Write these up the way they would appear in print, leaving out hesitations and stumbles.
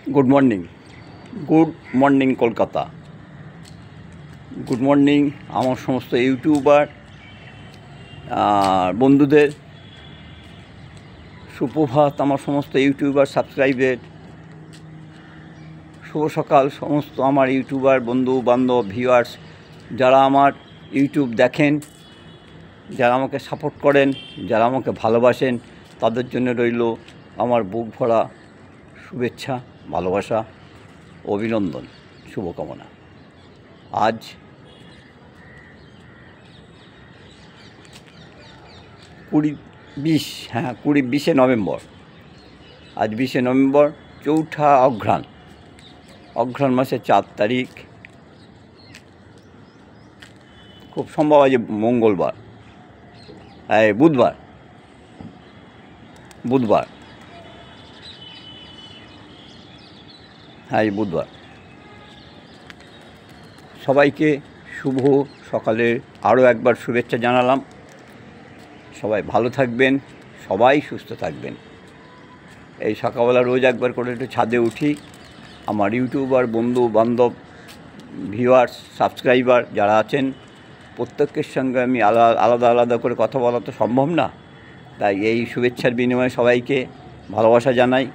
Good morning Kolkata. Good morning आमार समस्त यूट्यूबार बंधुदेर सुप्रभात। आमार समस्त यूट्यूबार सबस्क्राइबर शुभ सकाल। समस्त आमार यूट्यूबार बंधु बान्धव भिउयार्स जारा आमार यूट्यूब देखें, যারা আমাকে সাপোর্ট করেন, যারা আমাকে ভালোবাসেন, তাদের জন্য রইল আমার বুক ভরা শুভেচ্ছা, ভালোবাসা, অভিনন্দন, শুভকামনা। আজ 20 নভেম্বর। আজ 20 নভেম্বর, চৌঠা অঘ্রাণ মাসের 4 তারিখ। খুব সম্ভব আজ মঙ্গলবার, বুধবার বুধবার। সবাইকে শুভ সকালের আরও একবার শুভেচ্ছা জানালাম। সবাই ভালো থাকবেন, সবাই সুস্থ থাকবেন। এই সকালবেলা রোজ একবার করে একটু ছাদে উঠি। আমার ইউটিউবার বন্ধু বান্ধব ভিউয়ার্স সাবস্ক্রাইবার যারা আছেন, প্রত্যেকের সঙ্গে আমি আলাদা আলাদা করে কথা বলা তো সম্ভব না, তাই এই শুভেচ্ছার বিনিময়ে সবাইকে ভালোবাসা জানাই,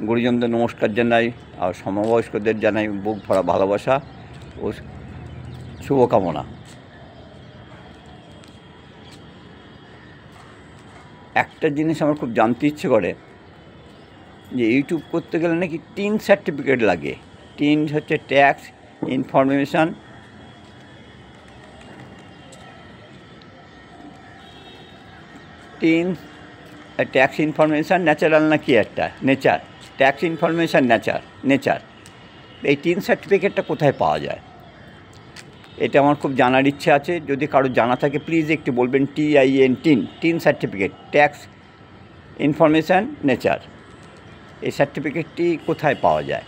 গুরুজনদের নমস্কার জানাই, আর সমবয়স্কদের জানাই বুক ভরা ভালোবাসা ও শুভকামনা। একটা জিনিস আমার খুব জানতে ইচ্ছে করে যে ইউটিউব করতে গেলে নাকি 3 সার্টিফিকেট লাগে। 3 হচ্ছে tax information, tax information natural নাকি একটা নেচার, ট্যাক্স ইনফরমেশান নেচার। এই 3 সার্টিফিকেটটা কোথায় পাওয়া যায় এটা আমার খুব জানার ইচ্ছে আছে। যদি কারো জানা থাকে প্লিজ একটু বলবেন। TIN certificate, tax information nature, এই সার্টিফিকেটটি কোথায় পাওয়া যায়?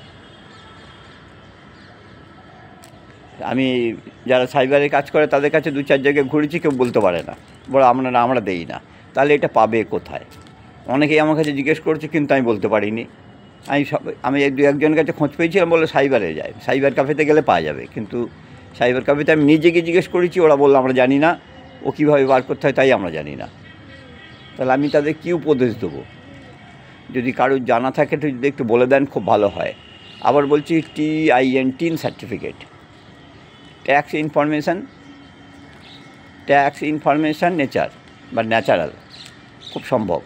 আমি যারা সাইবারে কাজ করে তাদের কাছে 2-4 জায়গায় ঘুরেছি, কেউ বলতে পারে না, বড় আমরা দেই না। তাহলে এটা পাবে কোথায়? অনেকেই আমার কাছে জিজ্ঞেস করছে, কিন্তু আমি বলতে পারিনি। আমি 2-1জনের কাছে খোঁজ পেয়েছিলাম, বলে সাইবারে যায়, সাইবার ক্যাফেতে গেলে পাওয়া যাবে। কিন্তু সাইবার ক্যাফেতে আমি নিজে গিয়ে জিজ্ঞেস করেছি, ওরা বললো আমরা জানি না, ও কীভাবে বার করতে হয় তাই আমরা জানি না। তাহলে আমি তাদের কী উপদেশ দেবো? যদি কারোর জানা থাকে তো যদি একটু বলে দেন খুব ভালো হয়। আবার বলছি TIN certificate, tax information nature বা ন্যাচারাল, খুব সম্ভব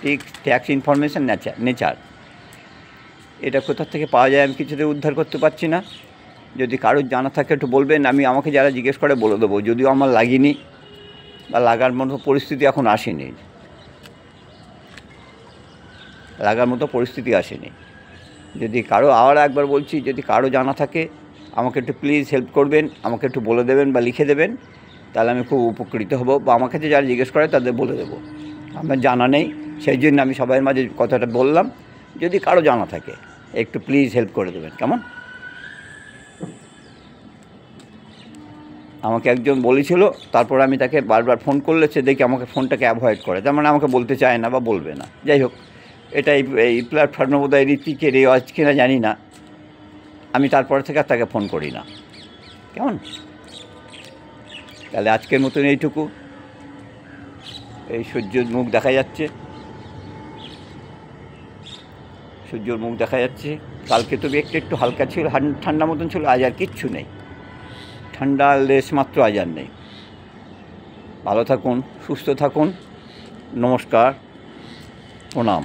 ঠিক ট্যাক্স ইনফরমেশান নেচার। এটা কোথা থেকে পাওয়া যায় আমি কিছুতে উদ্ধার করতে পারছি না। যদি কারোর জানা থাকে একটু বলবেন, আমাকে যারা জিজ্ঞেস করে বলে দেবো। যদিও আমার লাগেনি বা লাগার মতো পরিস্থিতি এখন আসেনি, যদি কারো, আবার একবার বলছি, যদি কারো জানা থাকে আমাকে একটু প্লিজ হেল্প করবেন, আমাকে একটু বলে দেবেন বা লিখে দেবেন, তাহলে আমি খুব উপকৃত হব। বা আমাকে যারা জিজ্ঞেস করে তাদের বলে দেবো। আমার জানা নেই, সেই জন্য আমি সবাইয়ের মাঝে কথাটা বললাম। যদি কারো জানা থাকে একটু প্লিজ হেল্প করে দেবেন, কেমন? আমাকে একজন বলেছিল, তারপর আমি তাকে বারবার ফোন করলে সে দেখি আমাকে ফোনটাকে অ্যাভয়েড করে, তার মানে আমাকে বলতে চায় না বা বলবে না। যাই হোক, এটা এই প্ল্যাটফর্মে বোধহয় রীতিকের রেওয়াজ কিনা জানি না। আমি তারপর থেকে আর তাকে ফোন করি না, কেমন? তাহলে আজকের মতন এইটুকু। এই সূর্যর মুখ দেখা যাচ্ছে, কালকে তবে একটু হালকা ছিল, ঠান্ডা মতন ছিল। আজ আর কিচ্ছু নেই, ঠান্ডা লেশ মাত্র আজ আর নেই। ভালো থাকুন, সুস্থ থাকুন, নমস্কার, প্রণাম।